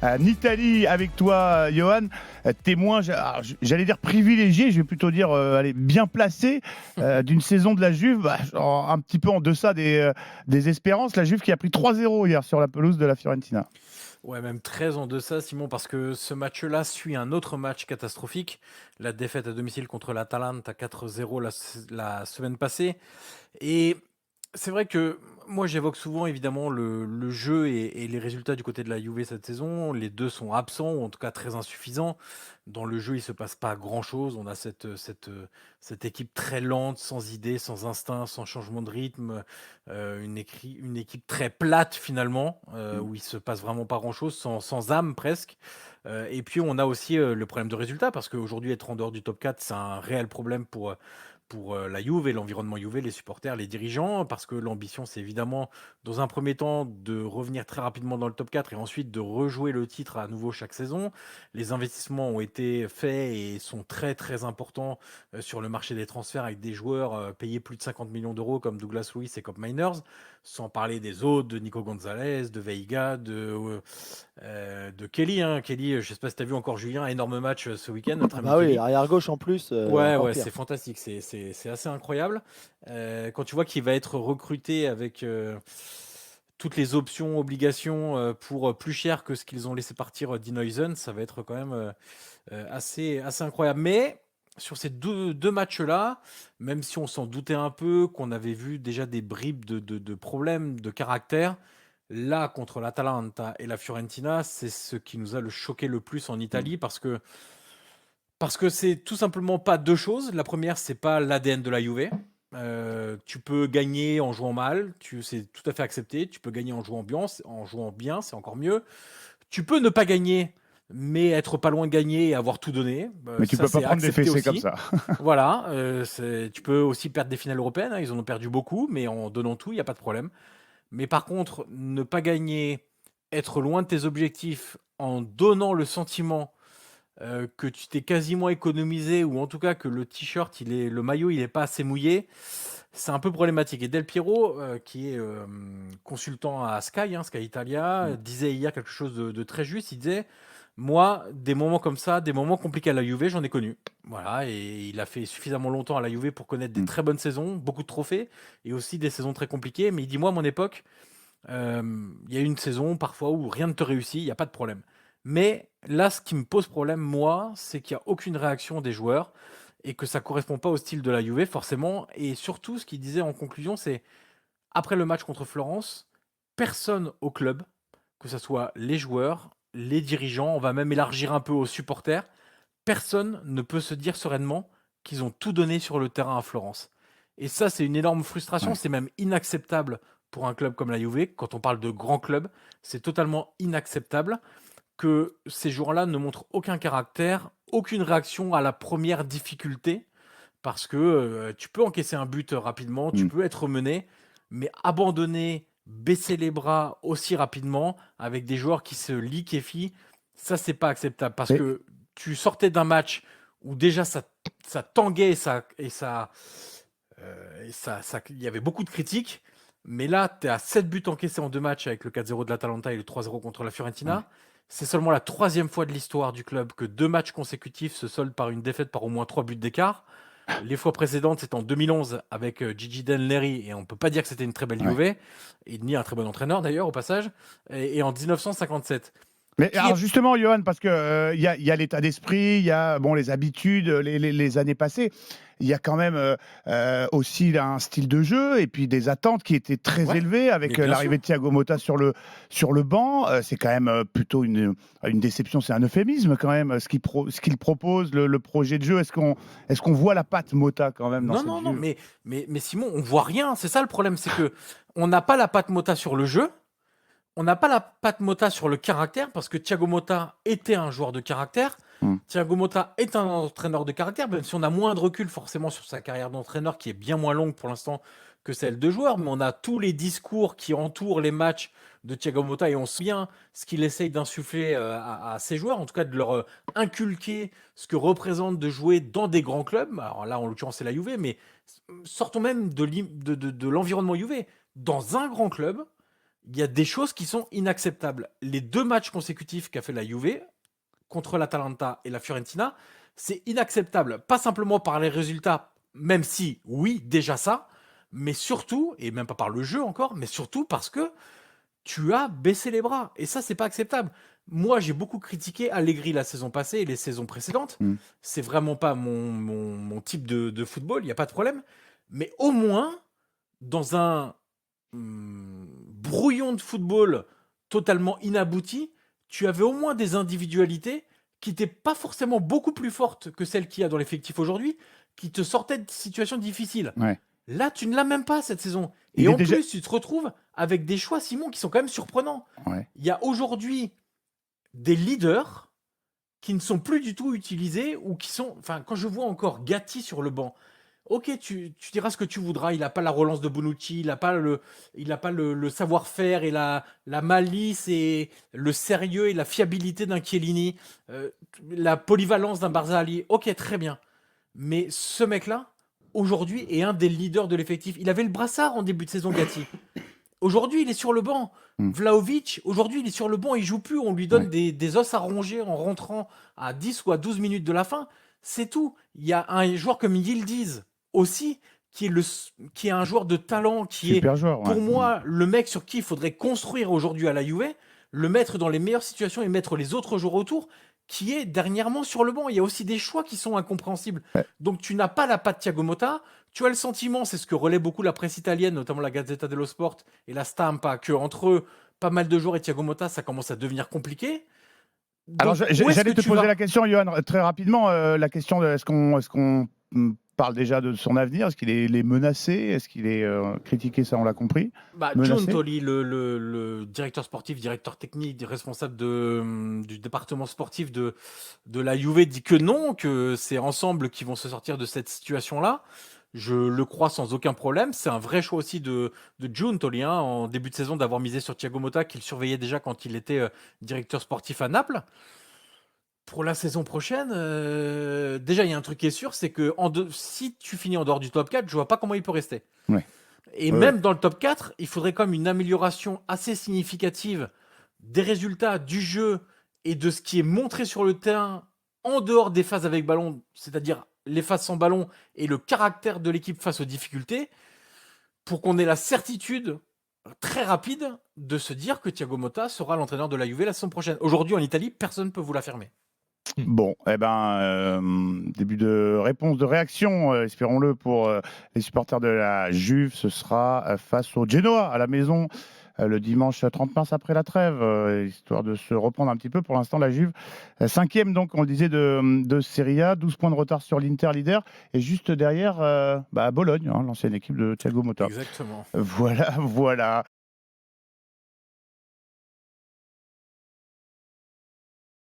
en Italie avec toi, Johan. Témoin, j'allais dire privilégié, je vais plutôt dire bien placé d'une saison de la Juve, un petit peu en deçà des espérances. La Juve qui a pris 3-0 hier sur la pelouse de la Fiorentina. Ouais, même très en deçà, Simon, parce que ce match-là suit un autre match catastrophique, la défaite à domicile contre l'Atalanta 4-0 la semaine passée. Et c'est vrai que moi, j'évoque souvent évidemment le jeu et les résultats du côté de la Juve cette saison. Les deux sont absents, ou en tout cas très insuffisants. Dans le jeu, il se passe pas grand-chose. On a cette équipe très lente, sans idée, sans instinct, sans changement de rythme. Une équipe très plate finalement, où il se passe vraiment pas grand-chose, sans âme presque. Et puis on a aussi le problème de résultat, parce qu'aujourd'hui, être en dehors du top 4, c'est un réel problème pour la Juve et l'environnement Juve, les supporters, les dirigeants, parce que l'ambition, c'est évidemment, dans un premier temps, de revenir très rapidement dans le top 4 et ensuite de rejouer le titre à nouveau chaque saison. Les investissements ont été faits et sont très très importants sur le marché des transferts, avec des joueurs payés plus de 50 millions d'euros comme Douglas Luiz et Cop Miners, sans parler des autres, de Nico Gonzalez, de Veiga, de Kelly. Kelly, je ne sais pas si tu as vu encore Julien, énorme match ce week-end, notre Ah ami bah oui, Kelly. arrière-gauche en plus, Ouais, encore ouais, pire. c'est fantastique, c'est assez incroyable. Quand tu vois qu'il va être recruté avec toutes les options, obligations pour plus cher que ce qu'ils ont laissé partir Dinoisen, ça va être quand même assez incroyable. Mais sur ces deux matchs-là, même si on s'en doutait un peu, qu'on avait vu déjà des bribes de problèmes de caractère, là, contre l'Atalanta et la Fiorentina, c'est ce qui nous a choqué le plus en Italie, parce que c'est tout simplement pas deux choses. La première, c'est pas l'ADN de la Juve. Tu peux gagner en jouant mal, c'est tout à fait accepté. Tu peux gagner en jouant bien, c'est encore mieux. Tu peux ne pas gagner, mais être pas loin de gagner et avoir tout donné. Mais tu Ça, peux pas c'est prendre des accepté fessées comme aussi. ça. Voilà. Tu peux aussi perdre des finales européennes. Ils en ont perdu beaucoup, mais en donnant tout, il n'y a pas de problème. Mais par contre, ne pas gagner, être loin de tes objectifs en donnant le sentiment que tu t'es quasiment économisé, ou en tout cas que le maillot, il est pas assez mouillé, c'est un peu problématique. Et Del Piero, qui est consultant à Sky, Sky Italia, disait hier quelque chose de très juste. Il disait, moi, des moments comme ça, des moments compliqués à la Juve, j'en ai connu. Voilà, et il a fait suffisamment longtemps à la Juve pour connaître des très bonnes saisons, beaucoup de trophées, et aussi des saisons très compliquées. Mais il dit, moi, à mon époque, il y a une saison parfois où rien ne te réussit, il y a pas de problème. Mais là, ce qui me pose problème, moi, c'est qu'il y a aucune réaction des joueurs et que ça correspond pas au style de la Juve forcément. Et surtout, ce qu'il disait en conclusion, c'est après le match contre Florence, personne au club, que ce soit les joueurs, les dirigeants, on va même élargir un peu aux supporters, personne ne peut se dire sereinement qu'ils ont tout donné sur le terrain à Florence. Et ça, c'est une énorme frustration, Ouais. c'est même inacceptable pour un club comme la Juve. Quand on parle de grand club, c'est totalement inacceptable que ces joueurs-là ne montrent aucun caractère, aucune réaction à la première difficulté, parce que tu peux encaisser un but rapidement, tu Mm. peux être mené, mais abandonner, baisser les bras aussi rapidement avec des joueurs qui se liquéfient, ça c'est pas acceptable, parce Mais que tu sortais d'un match où déjà ça tanguait il y avait beaucoup de critiques, mais là tu es à 7 buts encaissés en deux matchs avec le 4-0 de l'Atalanta et le 3-0 contre la ouais. Fiorentina. C'est seulement la troisième fois de l'histoire du club que deux matchs consécutifs se soldent par une défaite par au moins 3 buts d'écart. Les fois précédentes, c'était en 2011 avec Gigi Denleri, et on peut pas dire que c'était une très belle Ouais. Juve, et ni un très bon entraîneur d'ailleurs au passage, et en 1957. Mais Qui alors est... justement, Johan, parce que y a l'état d'esprit, il y a les habitudes, les années passées, il y a quand même aussi là, un style de jeu et puis des attentes qui étaient très Ouais, élevées mais avec bien l'arrivée sûr. de Thiago Motta sur le banc. C'est quand même plutôt une déception, c'est un euphémisme quand même, ce qu'il propose, le projet de jeu. Est-ce qu'on voit la patte Motta quand même dans Non, cette non, non, Juve? mais Simon, on voit rien, c'est ça le problème, c'est que on n'a pas la patte Mota sur le jeu, on n'a pas la patte Mota sur le caractère, parce que Thiago Motta était un joueur de caractère. Hmm. Thiago Motta est un entraîneur de caractère, même si on a moins de recul forcément sur sa carrière d'entraîneur, qui est bien moins longue pour l'instant que celle de joueur, mais on a tous les discours qui entourent les matchs de Thiago Motta, et on sait bien ce qu'il essaye d'insuffler à ses joueurs, en tout cas de leur inculquer ce que représente de jouer dans des grands clubs. Alors là, en l'occurrence, c'est la Juve, mais sortons même de l'environnement Juve. Dans un grand club, il y a des choses qui sont inacceptables. Les 2 matchs consécutifs qu'a fait la Juve contre l'Atalanta et la Fiorentina, c'est inacceptable. Pas simplement par les résultats, même si, oui, déjà ça, mais surtout, et même pas par le jeu encore, mais surtout parce que tu as baissé les bras. Et ça, c'est pas acceptable. Moi, j'ai beaucoup critiqué Allegri la saison passée et les saisons précédentes. Mm. C'est vraiment pas mon type de football, il n'y a pas de problème. Mais au moins, dans un brouillon de football totalement inabouti, tu avais au moins des individualités qui n'étaient pas forcément beaucoup plus fortes que celles qu'il y a dans l'effectif aujourd'hui, qui te sortaient de situations difficiles. Ouais. Là, tu ne l'as même pas cette saison. Il Et est en déjà- plus, tu te retrouves avec des choix, Simon, qui sont quand même surprenants. Ouais. Il y a aujourd'hui des leaders qui ne sont plus du tout utilisés ou qui sont. Enfin, quand je vois encore Gatti sur le banc, ok, tu diras ce que tu voudras. Il n'a pas la relance de Bonucci, il n'a pas le savoir-faire et la malice et le sérieux et la fiabilité d'un Chiellini, la polyvalence d'un Barzali. Ok, très bien. Mais ce mec-là, aujourd'hui, est un des leaders de l'effectif. Il avait le brassard en début de saison, Gatti. Aujourd'hui, il est sur le banc. Mm. Vlahovic, aujourd'hui, il est sur le banc, il joue plus. On lui donne des os à ronger en rentrant à 10 ou à 12 minutes de la fin. C'est tout. Il y a un joueur comme Yildiz aussi, qui est un joueur de talent, qui Super est, joueur. pour Ouais. moi, le mec sur qui il faudrait construire aujourd'hui à la Juve, le mettre dans les meilleures situations et mettre les autres joueurs autour, qui est dernièrement sur le banc. Il y a aussi des choix qui sont incompréhensibles. Ouais. Donc tu n'as pas la patte Thiago Motta. Tu as le sentiment, c'est ce que relaie beaucoup la presse italienne, notamment la Gazzetta dello Sport et la Stampa, que entre eux, pas mal de joueurs et Thiago Motta, ça commence à devenir compliqué. Alors, Donc, où est-ce j'allais que te tu poser vas la question, Johan, très rapidement. La question de est-ce qu'on parle déjà de son avenir? Est-ce qu'il est menacé? Est-ce qu'il est critiqué? Ça, on l'a compris. John Menacé? Tolly, le directeur sportif, directeur technique, responsable du département sportif de la Juve, dit que non, que c'est ensemble qui vont se sortir de cette situation-là. Je le crois sans aucun problème. C'est un vrai choix aussi de June Tolly, hein, en début de saison, d'avoir misé sur Thiago Motta, qu'il surveillait déjà quand il était directeur sportif à Naples. Pour la saison prochaine, déjà, il y a un truc qui est sûr, c'est que si tu finis en dehors du top 4, je vois pas comment il peut rester. Ouais. Et Ouais. même dans le top 4, il faudrait quand même une amélioration assez significative des résultats du jeu et de ce qui est montré sur le terrain en dehors des phases avec ballon, c'est-à-dire les phases sans ballon et le caractère de l'équipe face aux difficultés, pour qu'on ait la certitude très rapide de se dire que Thiago Motta sera l'entraîneur de la Juve la saison prochaine. Aujourd'hui, en Italie, personne ne peut vous l'affirmer. Bon, début de réponse, de réaction, espérons-le, pour les supporters de la Juve. Ce sera face au Genoa à la maison le dimanche 30 mars après la trêve, histoire de se reprendre un petit peu. Pour l'instant, la Juve, 5e, donc, on le disait, de Serie A, 12 points de retard sur l'Inter leader, et juste derrière, Bologne, hein, l'ancienne équipe de Thiago Motta. Exactement. Voilà, voilà.